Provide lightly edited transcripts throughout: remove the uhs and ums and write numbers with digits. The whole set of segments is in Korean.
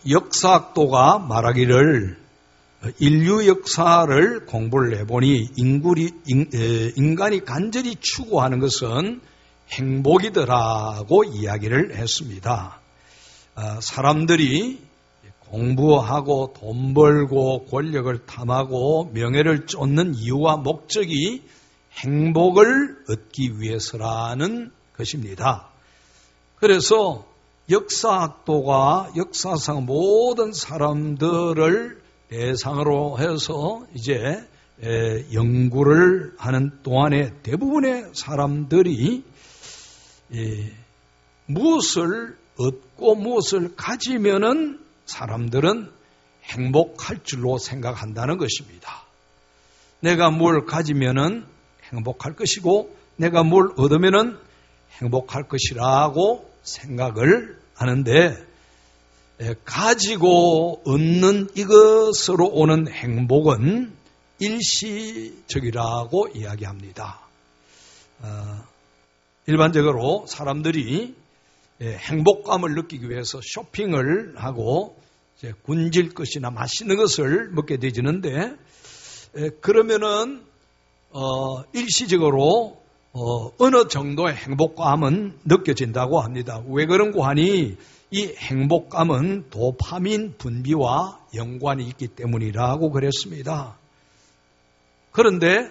역사학도가 말하기를 인류 역사를 공부를 해보니 인간이 간절히 추구하는 것은 행복이더라고 이야기를 했습니다. 사람들이 공부하고 돈 벌고 권력을 탐하고 명예를 쫓는 이유와 목적이 행복을 얻기 위해서라는 것입니다. 그래서 역사학도가 역사상 모든 사람들을 대상으로 해서 이제 연구를 하는 동안에 대부분의 사람들이 무엇을 얻고 무엇을 가지면은 사람들은 행복할 줄로 생각한다는 것입니다. 내가 뭘 가지면은 행복할 것이고 내가 뭘 얻으면은 행복할 것이라고 생각을 하는데 가지고 얻는 이것으로 오는 행복은 일시적이라고 이야기합니다. 일반적으로 사람들이 행복감을 느끼기 위해서 쇼핑을 하고 군질 것이나 맛있는 것을 먹게 되지는데 그러면은 일시적으로 어느 정도의 행복감은 느껴진다고 합니다. 왜 그런고 하니 이 행복감은 도파민 분비와 연관이 있기 때문이라고 그랬습니다. 그런데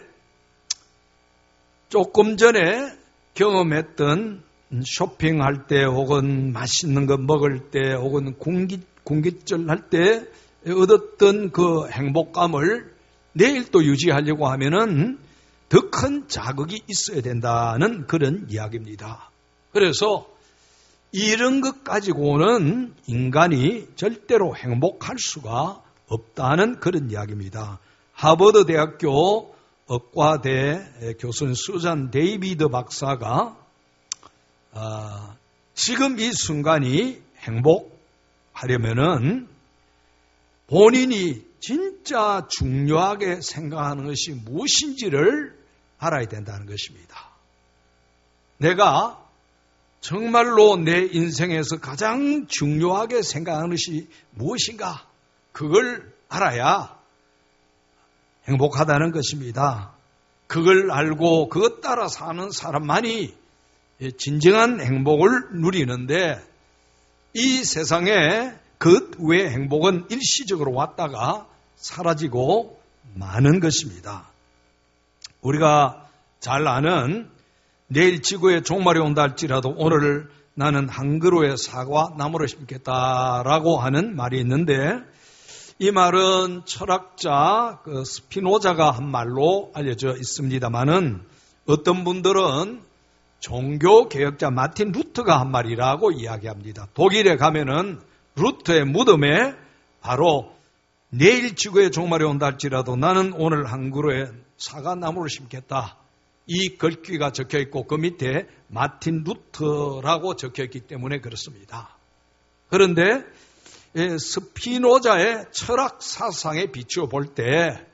조금 전에 경험했던 쇼핑할 때 혹은 맛있는 거 먹을 때 혹은 공기절 할 때 얻었던 그 행복감을 내일 또 유지하려고 하면은 더 큰 자극이 있어야 된다는 그런 이야기입니다. 그래서 이런 것 가지고는 인간이 절대로 행복할 수가 없다는 그런 이야기입니다. 하버드 대학교 의과대 교수인 수잔 데이비드 박사가 지금 이 순간이 행복하려면은 본인이 진짜 중요하게 생각하는 것이 무엇인지를 알아야 된다는 것입니다. 내가 정말로 내 인생에서 가장 중요하게 생각하는 것이 무엇인가? 그걸 알아야 행복하다는 것입니다. 그걸 알고 그것 따라 사는 사람만이 진정한 행복을 누리는데 이 세상에 그 외의 행복은 일시적으로 왔다가 사라지고 마는 것입니다. 우리가 잘 아는 내일 지구에 종말이 온다 할지라도 오늘 나는 한 그루의 사과 나무를 심겠다라고 하는 말이 있는데 이 말은 철학자 스피노자가 한 말로 알려져 있습니다만은 어떤 분들은 종교개혁자 마틴 루터가 한 말이라고 이야기합니다. 독일에 가면은 루터의 무덤에 바로 내일 지구에 종말이 온다 할지라도 나는 오늘 한 그루의 사과나무를 심겠다. 이 글귀가 적혀있고 그 밑에 마틴 루터라고 적혀있기 때문에 그렇습니다. 그런데 스피노자의 철학 사상에 비추어 볼 때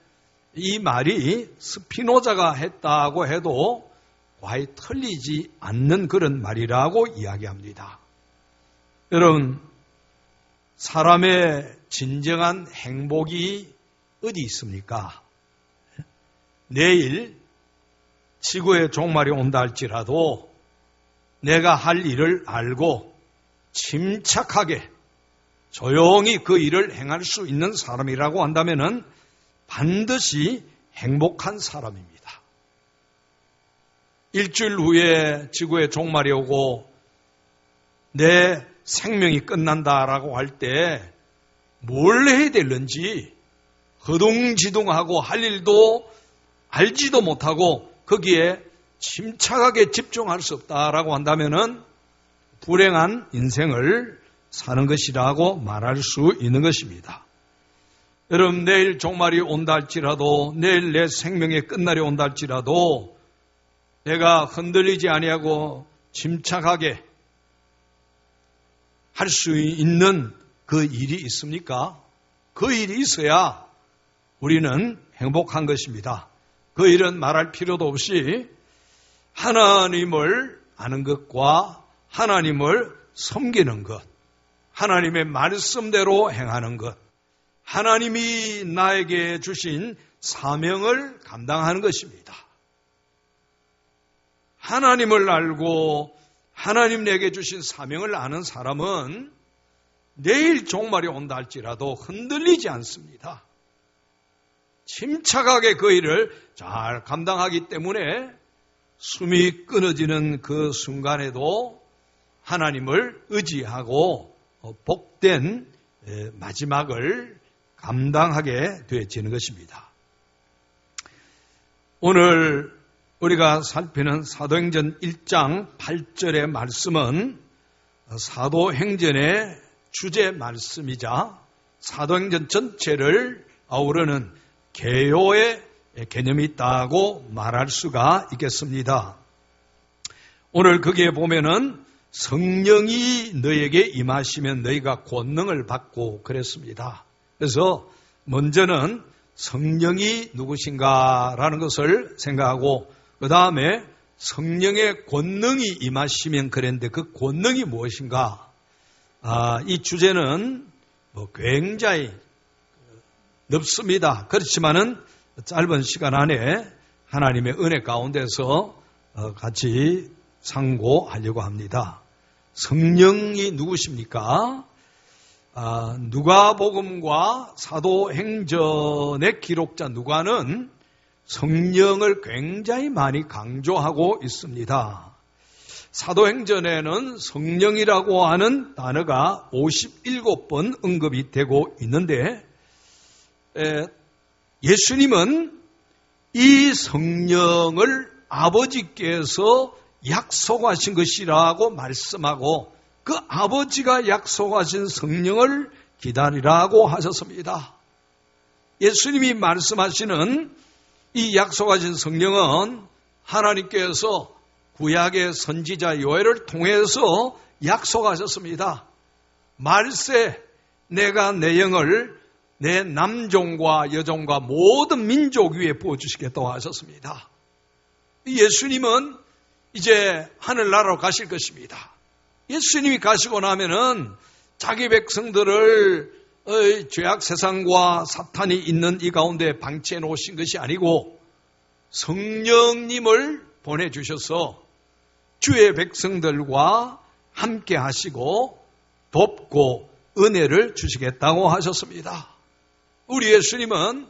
이 말이 스피노자가 했다고 해도 과히 틀리지 않는 그런 말이라고 이야기합니다. 여러분, 사람의 진정한 행복이 어디 있습니까? 내일 지구의 종말이 온다 할지라도 내가 할 일을 알고 침착하게 조용히 그 일을 행할 수 있는 사람이라고 한다면은 반드시 행복한 사람입니다. 일주일 후에 지구의 종말이 오고 내 생명이 끝난다라고 할 때 뭘 해야 되는지 허둥지둥하고 할 일도 알지도 못하고 거기에 침착하게 집중할 수 없다라고 한다면은 불행한 인생을 사는 것이라고 말할 수 있는 것입니다. 여러분, 내일 종말이 온다 할지라도 내일 내 생명의 끝날이 온다 할지라도 내가 흔들리지 아니하고 침착하게 할 수 있는 그 일이 있습니까? 그 일이 있어야 우리는 행복한 것입니다. 그 일은 말할 필요도 없이 하나님을 아는 것과 하나님을 섬기는 것, 하나님의 말씀대로 행하는 것, 하나님이 나에게 주신 사명을 감당하는 것입니다. 하나님을 알고 하나님 내게 주신 사명을 아는 사람은 내일 종말이 온다 할지라도 흔들리지 않습니다. 침착하게 그 일을 잘 감당하기 때문에 숨이 끊어지는 그 순간에도 하나님을 의지하고 복된 마지막을 감당하게 되어지는 것입니다. 오늘 우리가 살피는 사도행전 1장 8절의 말씀은 사도행전의 주제 말씀이자 사도행전 전체를 아우르는 개요의 개념이 있다고 말할 수가 있겠습니다. 오늘 거기에 보면은 성령이 너에게 임하시면 너희가 권능을 받고 그랬습니다. 그래서 먼저는 성령이 누구신가라는 것을 생각하고 그 다음에 성령의 권능이 임하시면 그랬는데 그 권능이 무엇인가? 이 주제는 굉장히 넓습니다. 그렇지만은 짧은 시간 안에 하나님의 은혜 가운데서 같이 상고하려고 합니다. 성령이 누구십니까? 누가복음과 사도행전의 기록자 누가는 성령을 굉장히 많이 강조하고 있습니다. 사도행전에는 성령이라고 하는 단어가 57번 언급이 되고 있는데 예수님은 이 성령을 아버지께서 약속하신 것이라고 말씀하고 그 아버지가 약속하신 성령을 기다리라고 하셨습니다. 예수님이 말씀하시는 이 약속하신 성령은 하나님께서 구약의 선지자 요엘을 통해서 약속하셨습니다. 말세 내가 내 영을 내 남종과 여종과 모든 민족 위에 부어주시겠다고 하셨습니다. 예수님은 이제 하늘나라로 가실 것입니다. 예수님이 가시고 나면은 자기 백성들을 죄악 세상과 사탄이 있는 이 가운데 방치해 놓으신 것이 아니고 성령님을 보내주셔서 주의 백성들과 함께 하시고 돕고 은혜를 주시겠다고 하셨습니다. 우리 예수님은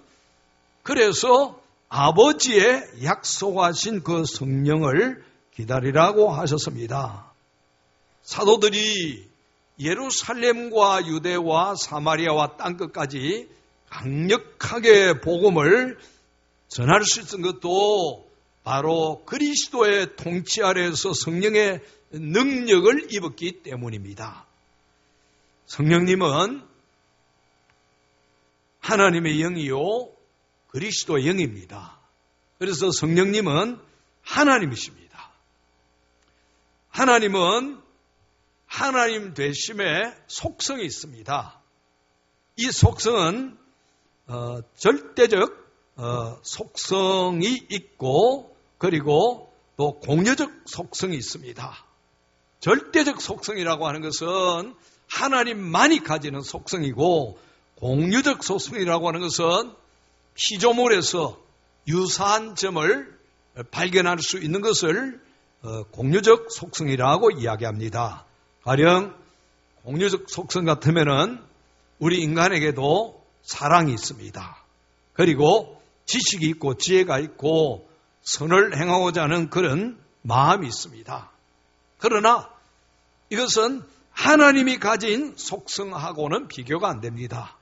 그래서 아버지의 약속하신 그 성령을 기다리라고 하셨습니다. 사도들이 예루살렘과 유대와 사마리아와 땅끝까지 강력하게 복음을 전할 수 있는 것도 바로 그리스도의 통치 아래에서 성령의 능력을 입었기 때문입니다. 성령님은 하나님의 영이요 그리스도의 영입니다. 그래서 성령님은 하나님이십니다. 하나님은 하나님 되심의 속성이 있습니다. 이 속성은 절대적 속성이 있고 그리고 또 공유적 속성이 있습니다. 절대적 속성이라고 하는 것은 하나님만이 가지는 속성이고 공유적 속성이라고 하는 것은 피조물에서 유사한 점을 발견할 수 있는 것을 공유적 속성이라고 이야기합니다. 가령 공유적 속성 같으면은 우리 인간에게도 사랑이 있습니다. 그리고 지식이 있고 지혜가 있고 선을 행하고자 하는 그런 마음이 있습니다. 그러나 이것은 하나님이 가진 속성하고는 비교가 안 됩니다.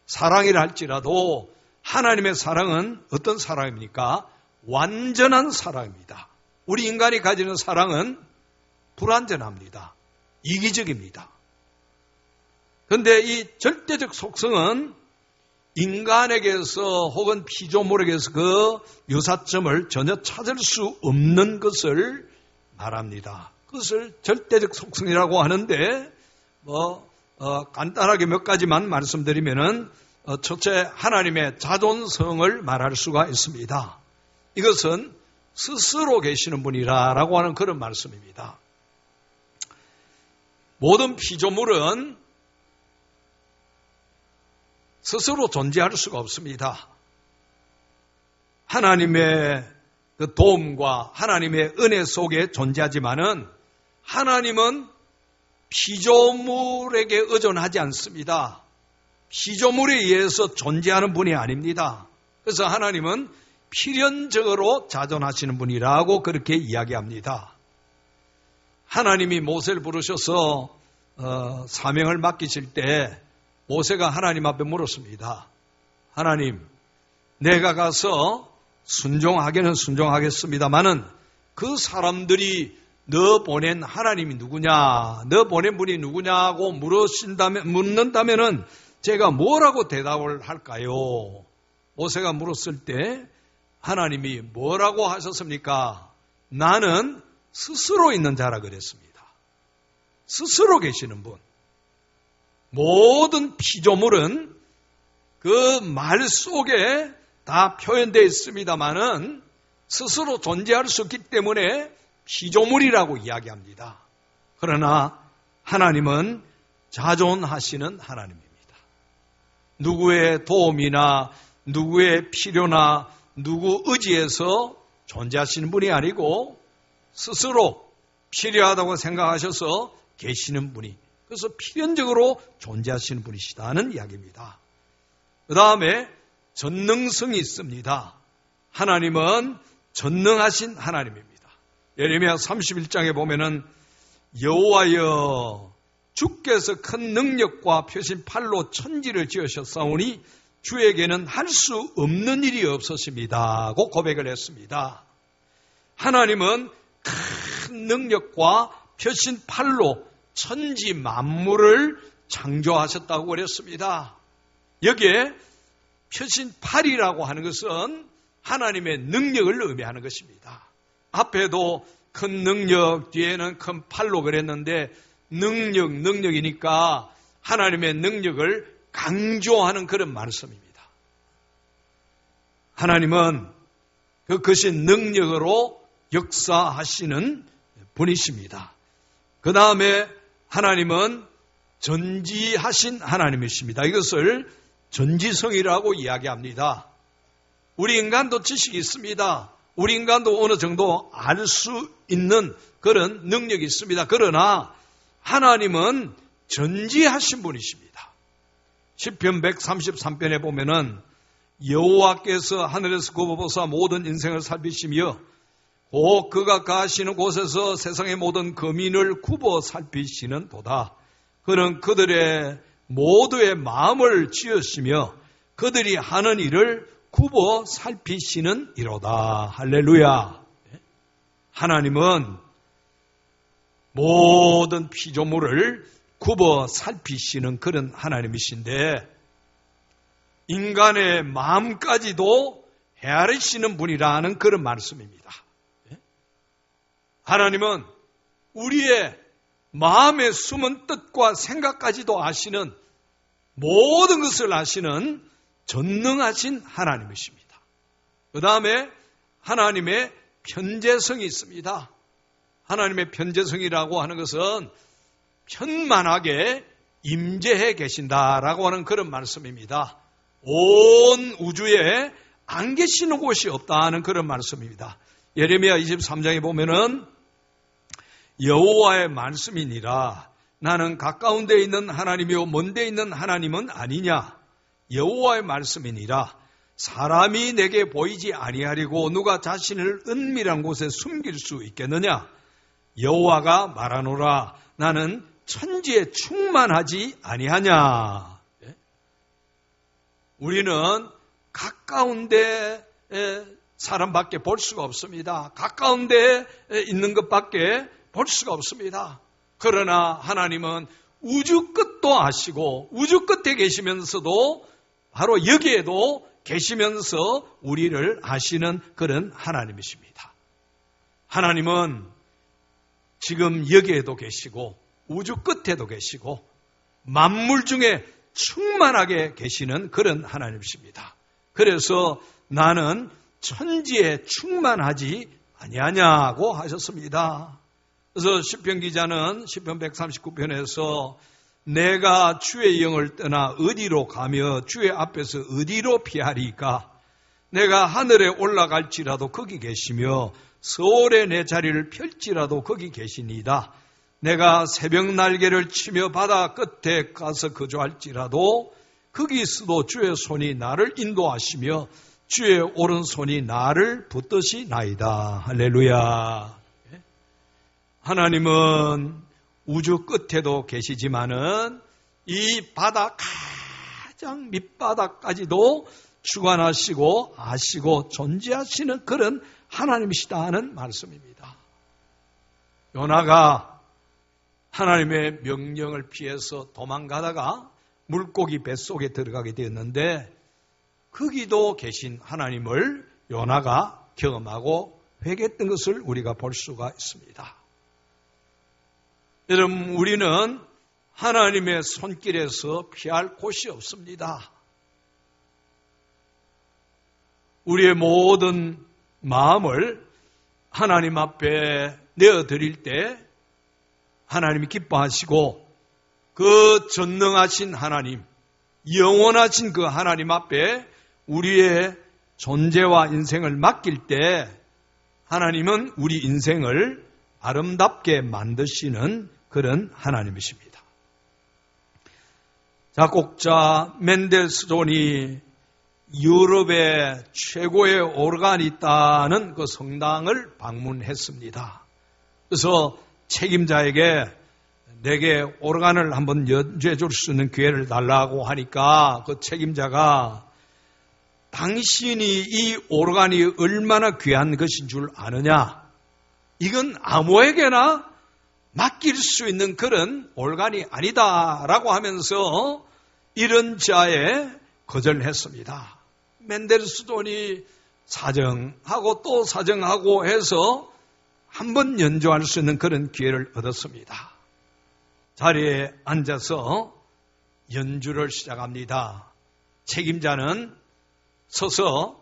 사랑이라 할지라도 하나님의 사랑은 어떤 사랑입니까? 완전한 사랑입니다. 우리 인간이 가지는 사랑은 불완전합니다. 이기적입니다. 그런데 이 절대적 속성은 인간에게서 혹은 피조물에게서 그 유사점을 전혀 찾을 수 없는 것을 말합니다. 그것을 절대적 속성이라고 하는데 간단하게 몇 가지만 말씀드리면은 첫째 하나님의 자존성을 말할 수가 있습니다. 이것은 스스로 계시는 분이라고 하는 그런 말씀입니다. 모든 피조물은 스스로 존재할 수가 없습니다. 하나님의 그 도움과 하나님의 은혜 속에 존재하지만은 하나님은 피조물에게 의존하지 않습니다. 피조물에 의해서 존재하는 분이 아닙니다. 그래서 하나님은 필연적으로 자존하시는 분이라고 그렇게 이야기합니다. 하나님이 모세를 부르셔서 사명을 맡기실 때 모세가 하나님 앞에 물었습니다. 하나님, 내가 가서 순종하기는 순종하겠습니다마는 그 사람들이 너 보낸 하나님이 누구냐, 너 보낸 분이 누구냐고 묻는다면은 제가 뭐라고 대답을 할까요? 모세가 물었을 때 하나님이 뭐라고 하셨습니까? 나는 스스로 있는 자라 그랬습니다. 스스로 계시는 분. 모든 피조물은 그 말 속에 다 표현되어 있습니다만은 스스로 존재할 수 없기 때문에 피조물이라고 이야기합니다. 그러나 하나님은 자존하시는 하나님입니다. 누구의 도움이나 누구의 필요나 누구 의지에서 존재하시는 분이 아니고 스스로 필요하다고 생각하셔서 계시는 분이, 그래서 필연적으로 존재하시는 분이시다는 이야기입니다. 그 다음에 전능성이 있습니다. 하나님은 전능하신 하나님입니다. 예레미야 31장에 보면은 여호와여 주께서 큰 능력과 펴신 팔로 천지를 지으셨사오니 주에게는 할 수 없는 일이 없으십니다고 고백을 했습니다. 하나님은 큰 능력과 펴신 팔로 천지 만물을 창조하셨다고 그랬습니다. 여기에 펴신 팔이라고 하는 것은 하나님의 능력을 의미하는 것입니다. 앞에도 큰 능력, 뒤에는 큰 팔로 그랬는데 능력이니까 하나님의 능력을 강조하는 그런 말씀입니다. 하나님은 그 크신 능력으로 역사하시는 분이십니다. 그 다음에 하나님은 전지하신 하나님이십니다. 이것을 전지성이라고 이야기합니다. 우리 인간도 지식이 있습니다. 우리 인간도 어느 정도 알 수 있는 그런 능력이 있습니다. 그러나 하나님은 전지하신 분이십니다. 시편 133편에 보면은 여호와께서 하늘에서 굽어보사 모든 인생을 살피시며 곧 그가 가시는 곳에서 세상의 모든 거민을 굽어 살피시는 도다. 그는 그들의 모두의 마음을 지으시며 그들이 하는 일을 굽어 살피시는 이로다. 할렐루야. 하나님은 모든 피조물을 굽어 살피시는 그런 하나님이신데 인간의 마음까지도 헤아리시는 분이라는 그런 말씀입니다. 하나님은 우리의 마음의 숨은 뜻과 생각까지도 아시는, 모든 것을 아시는 전능하신 하나님이십니다. 그 다음에 하나님의 편재성이 있습니다. 하나님의 편재성이라고 하는 것은 편만하게 임재해 계신다라고 하는 그런 말씀입니다. 온 우주에 안 계시는 곳이 없다는 그런 말씀입니다. 예레미야 23장에 보면은 여호와의 말씀이니라 나는 가까운 데 있는 하나님이요 먼 데 있는 하나님은 아니냐. 여호와의 말씀이니라 사람이 내게 보이지 아니하리고 누가 자신을 은밀한 곳에 숨길 수 있겠느냐. 여호와가 말하노라 나는 천지에 충만하지 아니하냐. 우리는 가까운 데 사람밖에 볼 수가 없습니다. 가까운 데 있는 것밖에 볼 수가 없습니다. 그러나 하나님은 우주 끝도 아시고 우주 끝에 계시면서도 바로 여기에도 계시면서 우리를 아시는 그런 하나님이십니다. 하나님은 지금 여기에도 계시고 우주 끝에도 계시고 만물 중에 충만하게 계시는 그런 하나님이십니다. 그래서 나는 천지에 충만하지 아니하냐고 하셨습니다. 그래서 시편 기자는 시편 139편에서 내가 주의 영을 떠나 어디로 가며 주의 앞에서 어디로 피하리까? 내가 하늘에 올라갈지라도 거기 계시며 서울에 내 자리를 펼지라도 거기 계시니이다. 내가 새벽 날개를 치며 바다 끝에 가서 거주할지라도 거기서도 주의 손이 나를 인도하시며 주의 오른손이 나를 붙드시나이다. 할렐루야. 하나님은 우주 끝에도 계시지만은 이 바다 가장 밑바닥까지도 주관하시고 아시고 존재하시는 그런 하나님이시다 하는 말씀입니다. 요나가 하나님의 명령을 피해서 도망가다가 물고기 뱃속에 들어가게 되었는데 거기도 계신 하나님을 요나가 경험하고 회개했던 것을 우리가 볼 수가 있습니다. 여러분, 우리는 하나님의 손길에서 피할 곳이 없습니다. 우리의 모든 마음을 하나님 앞에 내어드릴 때 하나님이 기뻐하시고 그 전능하신 하나님, 영원하신 그 하나님 앞에 우리의 존재와 인생을 맡길 때 하나님은 우리 인생을 아름답게 만드시는 그런 하나님이십니다. 작곡자 멘델스존이 유럽의 최고의 오르간이 있다는 그 성당을 방문했습니다. 그래서 책임자에게 내게 오르간을 한번 연주해 줄 수 있는 기회를 달라고 하니까 그 책임자가 당신이 이 오르간이 얼마나 귀한 것인 줄 아느냐? 이건 아무에게나 맡길 수 있는 그런 오르간이 아니다라고 하면서 이런 자에 거절했습니다. 멘델스존이 사정하고 또 사정하고 해서 한번 연주할 수 있는 그런 기회를 얻었습니다. 자리에 앉아서 연주를 시작합니다. 책임자는 서서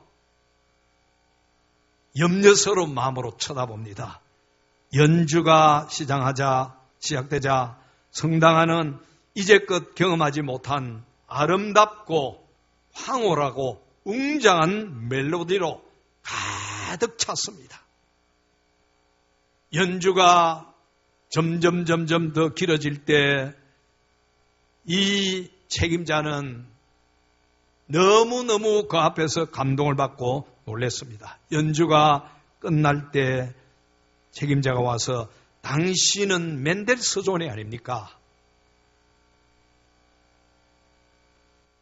염려스러운 마음으로 쳐다봅니다. 연주가 시작되자 성당하는 이제껏 경험하지 못한 아름답고 황홀하고 웅장한 멜로디로 가득 찼습니다. 연주가 점점 더 길어질 때 이 책임자는 너무너무 그 앞에서 감동을 받고 놀랐습니다. 연주가 끝날 때 책임자가 와서 당신은 멘델스존이 아닙니까?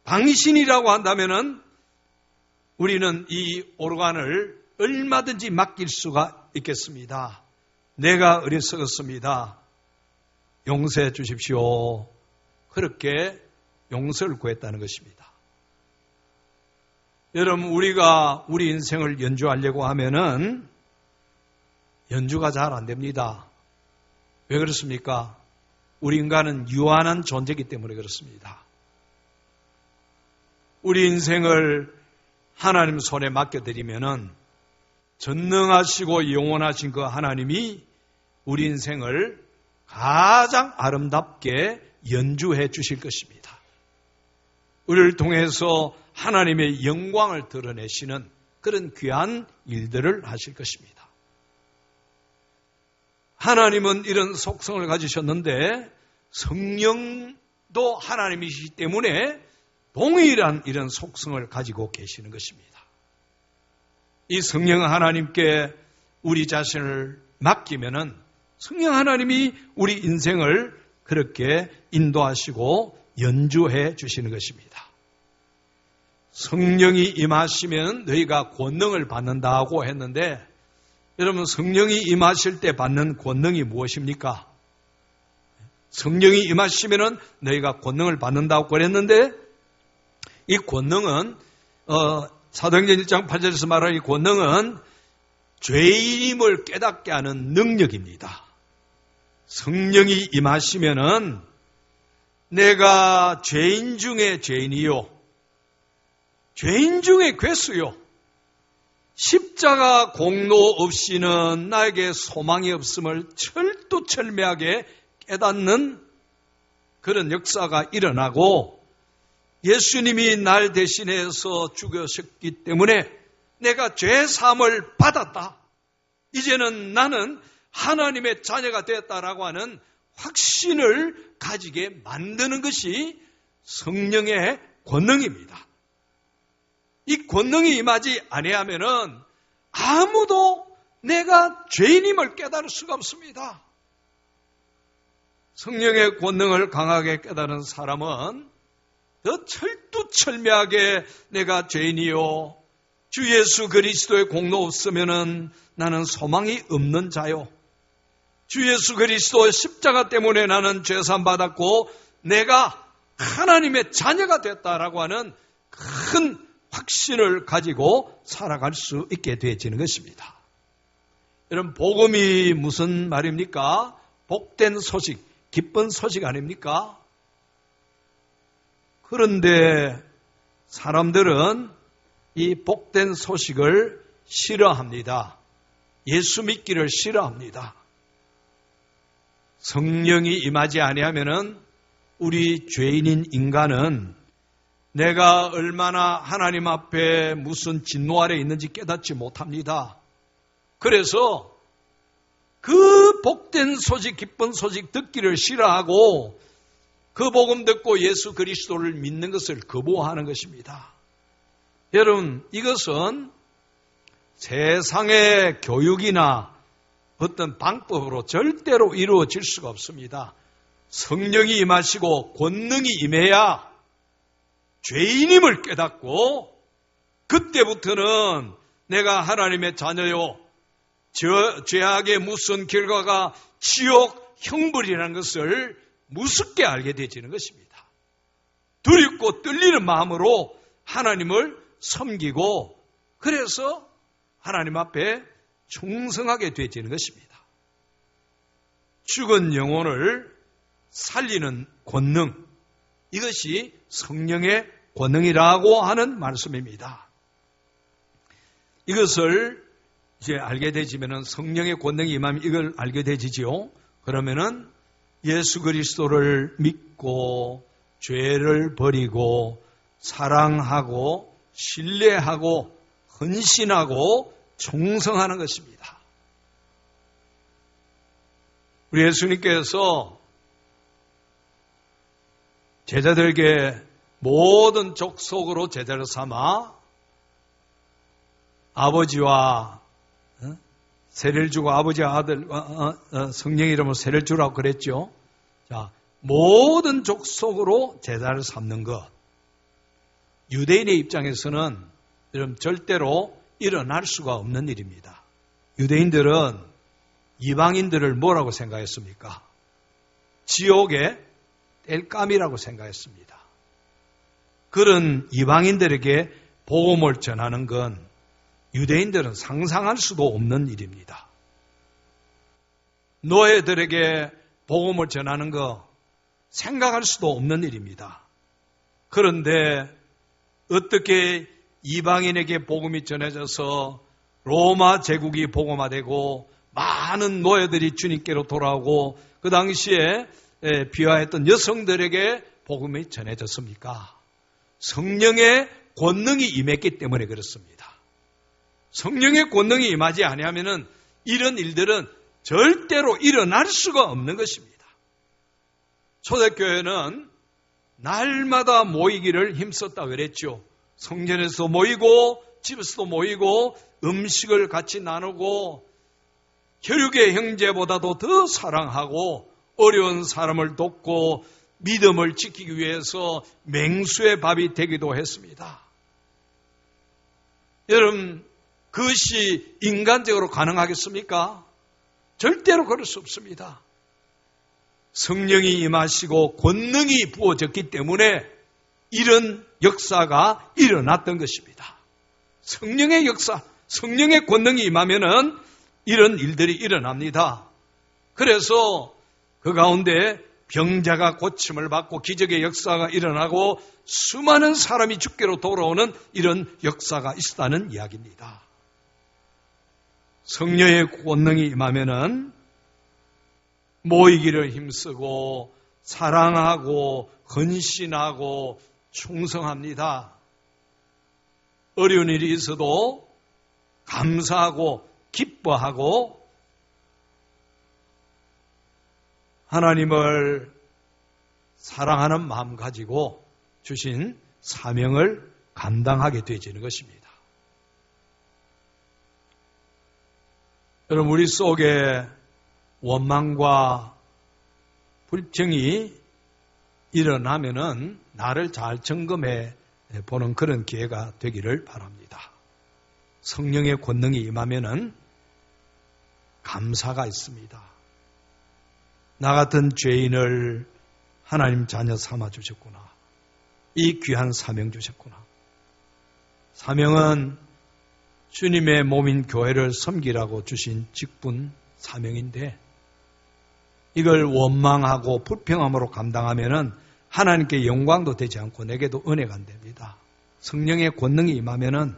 당신이라고 한다면은 우리는 이 오르간을 얼마든지 맡길 수가 있겠습니다. 내가 어리석었습니다. 용서해 주십시오. 그렇게 용서를 구했다는 것입니다. 여러분, 우리가 우리 인생을 연주하려고 하면은 연주가 잘 안 됩니다. 왜 그렇습니까? 우리 인간은 유한한 존재이기 때문에 그렇습니다. 우리 인생을 하나님 손에 맡겨드리면은 전능하시고 영원하신 그 하나님이 우리 인생을 가장 아름답게 연주해 주실 것입니다. 우리를 통해서 하나님의 영광을 드러내시는 그런 귀한 일들을 하실 것입니다. 하나님은 이런 속성을 가지셨는데 성령도 하나님이시기 때문에 동일한 이런 속성을 가지고 계시는 것입니다. 이 성령 하나님께 우리 자신을 맡기면은 성령 하나님이 우리 인생을 그렇게 인도하시고 연주해 주시는 것입니다. 성령이 임하시면 너희가 권능을 받는다고 했는데 여러분, 성령이 임하실 때 받는 권능이 무엇입니까? 성령이 임하시면 너희가 권능을 받는다고 그랬는데 이 권능은 사도행전 1장 8절에서 말하는 이 권능은 죄인임을 깨닫게 하는 능력입니다. 성령이 임하시면은 내가 죄인 중에 죄인이요, 죄인 중에 괴수요, 십자가 공로 없이는 나에게 소망이 없음을 철두철미하게 깨닫는 그런 역사가 일어나고 예수님이 날 대신해서 죽으셨기 때문에 내가 죄 사함을 받았다. 이제는 나는 하나님의 자녀가 되었다라고 하는 확신을 가지게 만드는 것이 성령의 권능입니다. 이 권능이 임하지 아니하면은 아무도 내가 죄인임을 깨달을 수가 없습니다. 성령의 권능을 강하게 깨달은 사람은 더 철두철미하게 내가 죄인이요, 주 예수 그리스도의 공로 없으면은 나는 소망이 없는 자요, 주 예수 그리스도의 십자가 때문에 나는 죄사함 받았고 내가 하나님의 자녀가 됐다라고 하는 큰 확신을 가지고 살아갈 수 있게 되어지는 것입니다. 여러분, 복음이 무슨 말입니까? 복된 소식, 기쁜 소식 아닙니까? 그런데 사람들은 이 복된 소식을 싫어합니다. 예수 믿기를 싫어합니다. 성령이 임하지 아니하면은 우리 죄인인 인간은 내가 얼마나 하나님 앞에 무슨 진노 아래 있는지 깨닫지 못합니다. 그래서 그 복된 소식, 기쁜 소식 듣기를 싫어하고 그 복음 듣고 예수 그리스도를 믿는 것을 거부하는 것입니다. 여러분, 이것은 세상의 교육이나 어떤 방법으로 절대로 이루어질 수가 없습니다. 성령이 임하시고 권능이 임해야 죄인임을 깨닫고 그때부터는 내가 하나님의 자녀요, 죄악의 무슨 결과가 지옥 형벌이라는 것을 무섭게 알게 되지는 것입니다. 두렵고 떨리는 마음으로 하나님을 섬기고 그래서 하나님 앞에 충성하게 되지는 것입니다. 죽은 영혼을 살리는 권능, 이것이 성령의 권능이라고 하는 말씀입니다. 이것을 이제 알게 되지면은 성령의 권능이 임하면 이걸 알게 되지지요. 그러면은 예수 그리스도를 믿고 죄를 버리고 사랑하고 신뢰하고 헌신하고 충성하는 것입니다. 우리 예수님께서 제자들에게 모든 족속으로 제자를 삼아 아버지와 세례를 주고 아버지와 아들과 성령 이름으로 세례를 주라고 그랬죠. 자, 모든 족속으로 제자를 삼는 것. 유대인의 입장에서는 여러분 절대로 일어날 수가 없는 일입니다. 유대인들은 이방인들을 뭐라고 생각했습니까? 지옥의 땔감이라고 생각했습니다. 그런 이방인들에게 복음을 전하는 건 유대인들은 상상할 수도 없는 일입니다. 노예들에게 복음을 전하는 거 생각할 수도 없는 일입니다. 그런데 어떻게 이방인에게 복음이 전해져서 로마 제국이 복음화되고 많은 노예들이 주님께로 돌아오고 그 당시에 비하했던 여성들에게 복음이 전해졌습니까? 성령의 권능이 임했기 때문에 그렇습니다. 성령의 권능이 임하지 아니하면은 이런 일들은 절대로 일어날 수가 없는 것입니다. 초대교회는 날마다 모이기를 힘썼다 그랬죠. 성전에서 모이고 집에서도 모이고 음식을 같이 나누고 혈육의 형제보다도 더 사랑하고 어려운 사람을 돕고 믿음을 지키기 위해서 맹수의 밥이 되기도 했습니다. 여러분, 그것이 인간적으로 가능하겠습니까? 절대로 그럴 수 없습니다. 성령이 임하시고 권능이 부어졌기 때문에 이런 역사가 일어났던 것입니다. 성령의 역사, 성령의 권능이 임하면은 이런 일들이 일어납니다. 그래서 그 가운데 병자가 고침을 받고 기적의 역사가 일어나고 수많은 사람이 주께로 돌아오는 이런 역사가 있었다는 이야기입니다. 성령의 권능이 임하면은 모이기를 힘쓰고 사랑하고 헌신하고 충성합니다. 어려운 일이 있어도 감사하고 기뻐하고 하나님을 사랑하는 마음 가지고 주신 사명을 감당하게 되어지는 것입니다. 여러분, 우리 속에 원망과 불평이 일어나면은 나를 잘 점검해 보는 그런 기회가 되기를 바랍니다. 성령의 권능이 임하면은 감사가 있습니다. 나 같은 죄인을 하나님 자녀 삼아 주셨구나. 이 귀한 사명 주셨구나. 사명은 주님의 몸인 교회를 섬기라고 주신 직분 사명인데 이걸 원망하고 불평함으로 감당하면은 하나님께 영광도 되지 않고 내게도 은혜가 안 됩니다. 성령의 권능이 임하면은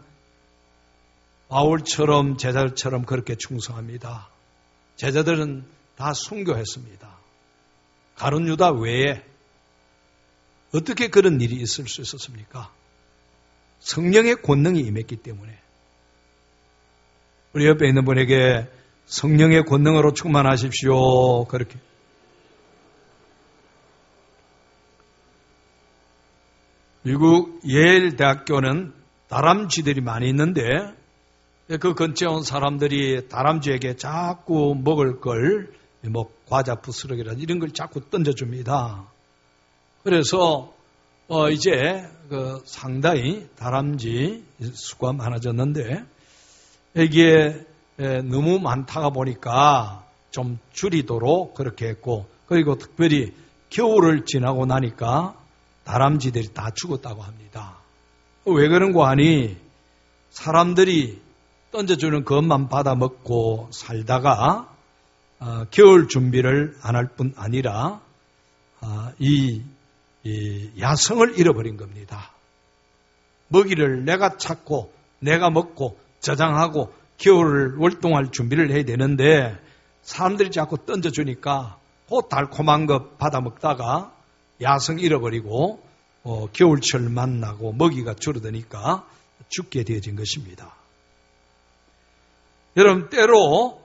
바울처럼 제자들처럼 그렇게 충성합니다. 제자들은 다 순교했습니다. 가룟 유다 외에 어떻게 그런 일이 있을 수 있었습니까? 성령의 권능이 임했기 때문에. 우리 옆에 있는 분에게 성령의 권능으로 충만하십시오. 그렇게. 미국 예일 대학교는 다람쥐들이 많이 있는데 그 근처에 온 사람들이 다람쥐에게 자꾸 먹을 걸, 과자 부스러기라든지 이런 걸 자꾸 던져줍니다. 그래서 이제 상당히 다람쥐 수가 많아졌는데 여기에 너무 많다가 보니까 좀 줄이도록 그렇게 했고, 그리고 특별히 겨울을 지나고 나니까 다람쥐들이 다 죽었다고 합니다. 왜 그런고 하니 사람들이 던져주는 것만 받아 먹고 살다가 겨울 준비를 안 할 뿐 아니라 이 야성을 잃어버린 겁니다. 먹이를 내가 찾고 내가 먹고 저장하고 겨울을 월동할 준비를 해야 되는데 사람들이 자꾸 던져주니까 그 달콤한 것 받아 먹다가 야성 잃어버리고 겨울철 만나고 먹이가 줄어드니까 죽게 되어진 것입니다. 여러분, 때로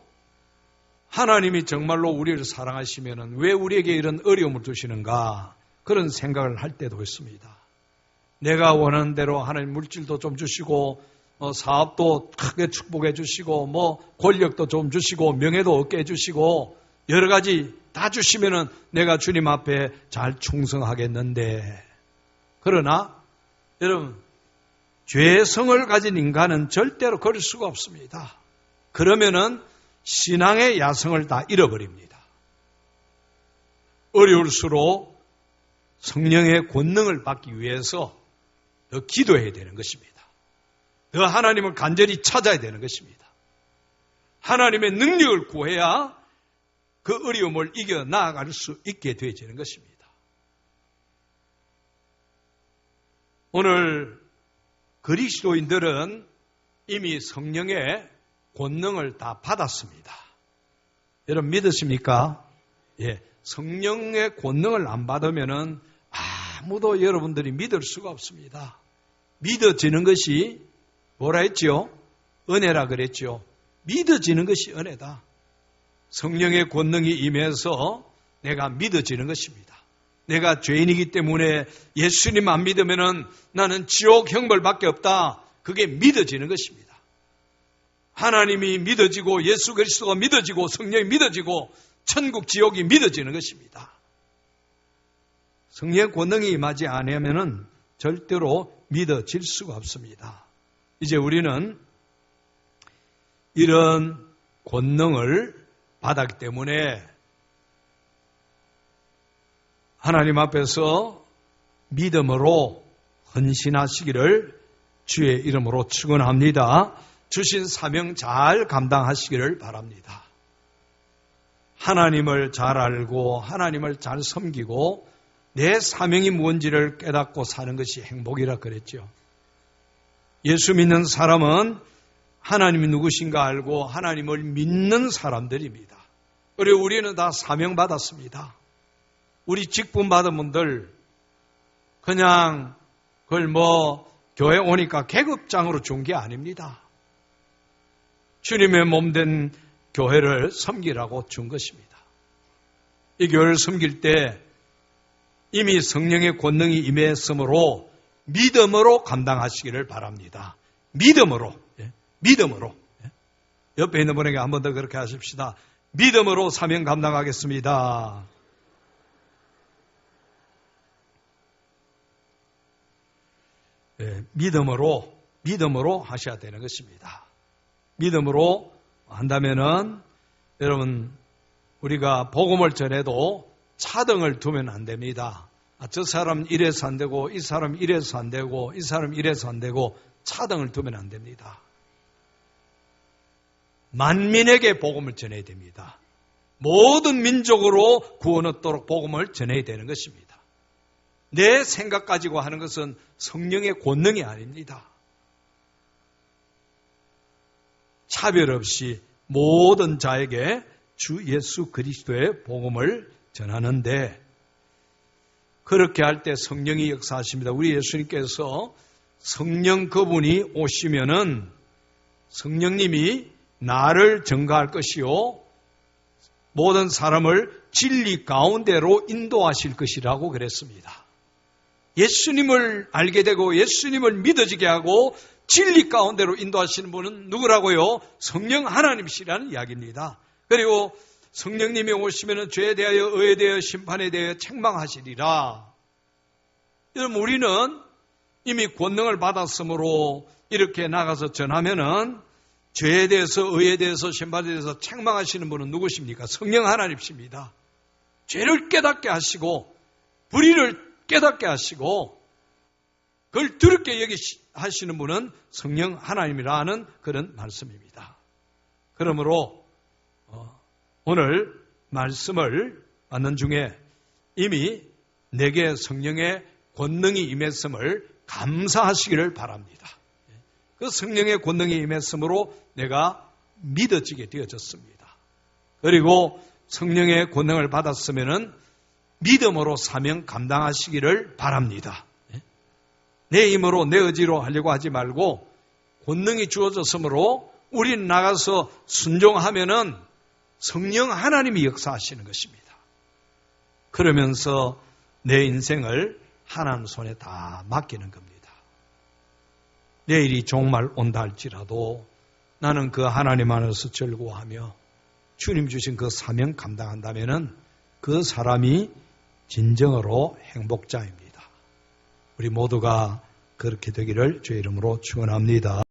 하나님이 정말로 우리를 사랑하시면 왜 우리에게 이런 어려움을 주시는가 그런 생각을 할 때도 있습니다. 내가 원하는 대로 하나님 물질도 좀 주시고 사업도 크게 축복해 주시고 권력도 좀 주시고 명예도 얻게 해주시고 여러 가지 다 주시면은 내가 주님 앞에 잘 충성하겠는데, 그러나 여러분, 죄성을 가진 인간은 절대로 그럴 수가 없습니다. 그러면은 신앙의 야성을 다 잃어버립니다. 어려울수록 성령의 권능을 받기 위해서 더 기도해야 되는 것입니다. 더 하나님을 간절히 찾아야 되는 것입니다. 하나님의 능력을 구해야 그 어려움을 이겨 나아갈 수 있게 되어지는 것입니다. 오늘 그리스도인들은 이미 성령의 권능을 다 받았습니다. 여러분 믿으십니까? 예, 성령의 권능을 안 받으면은 아무도 여러분들이 믿을 수가 없습니다. 믿어지는 것이 뭐라 했죠? 은혜라 그랬죠. 믿어지는 것이 은혜다. 성령의 권능이 임해서 내가 믿어지는 것입니다. 내가 죄인이기 때문에 예수님 안 믿으면은 나는 지옥 형벌밖에 없다. 그게 믿어지는 것입니다. 하나님이 믿어지고 예수 그리스도가 믿어지고 성령이 믿어지고 천국 지옥이 믿어지는 것입니다. 성령의 권능이 임하지 않으면은 절대로 믿어질 수가 없습니다. 이제 우리는 이런 권능을 받았기 때문에 하나님 앞에서 믿음으로 헌신하시기를 주의 이름으로 축원합니다. 주신 사명 잘 감당하시기를 바랍니다. 하나님을 잘 알고 하나님을 잘 섬기고 내 사명이 뭔지를 깨닫고 사는 것이 행복이라 그랬죠. 예수 믿는 사람은 하나님이 누구신가 알고 하나님을 믿는 사람들입니다. 그리고 우리는 다 사명받았습니다. 우리 직분 받은 분들 그냥 그걸 교회 오니까 계급장으로 준 게 아닙니다. 주님의 몸된 교회를 섬기라고 준 것입니다. 이 교회를 섬길 때 이미 성령의 권능이 임했으므로 믿음으로 감당하시기를 바랍니다. 믿음으로. 믿음으로. 옆에 있는 분에게 한 번 더 그렇게 하십시다. 믿음으로 사명 감당하겠습니다. 믿음으로 하셔야 되는 것입니다. 믿음으로 한다면은 여러분 우리가 복음을 전해도 차등을 두면 안 됩니다. 저 사람 이래서 안 되고 이 사람 이래서 안 되고 이 사람 이래서 안 되고 차등을 두면 안 됩니다. 만민에게 복음을 전해야 됩니다. 모든 민족으로 구원 얻도록 복음을 전해야 되는 것입니다. 내 생각 가지고 하는 것은 성령의 권능이 아닙니다. 차별 없이 모든 자에게 주 예수 그리스도의 복음을 전하는데 그렇게 할 때 성령이 역사하십니다. 우리 예수님께서 성령 그분이 오시면은 성령님이 나를 증거할 것이요 모든 사람을 진리 가운데로 인도하실 것이라고 그랬습니다. 예수님을 알게 되고 예수님을 믿어지게 하고 진리 가운데로 인도하시는 분은 누구라고요? 성령 하나님이시라는 이야기입니다. 그리고 성령님이 오시면 죄에 대하여 의에 대하여 심판에 대하여 책망하시리라. 여러분 우리는 이미 권능을 받았으므로 이렇게 나가서 전하면은 죄에 대해서 의에 대해서 심판에 대해서 책망하시는 분은 누구십니까? 성령 하나님이십니다. 죄를 깨닫게 하시고 불의를 깨닫게 하시고 그걸 두렵게 하시는 분은 성령 하나님이라는 그런 말씀입니다. 그러므로 오늘 말씀을 받는 중에 이미 내게 성령의 권능이 임했음을 감사하시기를 바랍니다. 그 성령의 권능이 임했으므로 내가 믿어지게 되어졌습니다. 그리고 성령의 권능을 받았으면은 믿음으로 사명 감당하시기를 바랍니다. 내 힘으로 내 의지로 하려고 하지 말고 권능이 주어졌으므로 우리는 나가서 순종하면은 성령 하나님이 역사하시는 것입니다. 그러면서 내 인생을 하나님 손에 다 맡기는 겁니다. 내일이 종말 온다 할지라도 나는 그 하나님 안에서 즐거워하며 주님 주신 그 사명 감당한다면은 그 사람이 진정으로 행복자입니다. 우리 모두가 그렇게 되기를 주의 이름으로 축원합니다.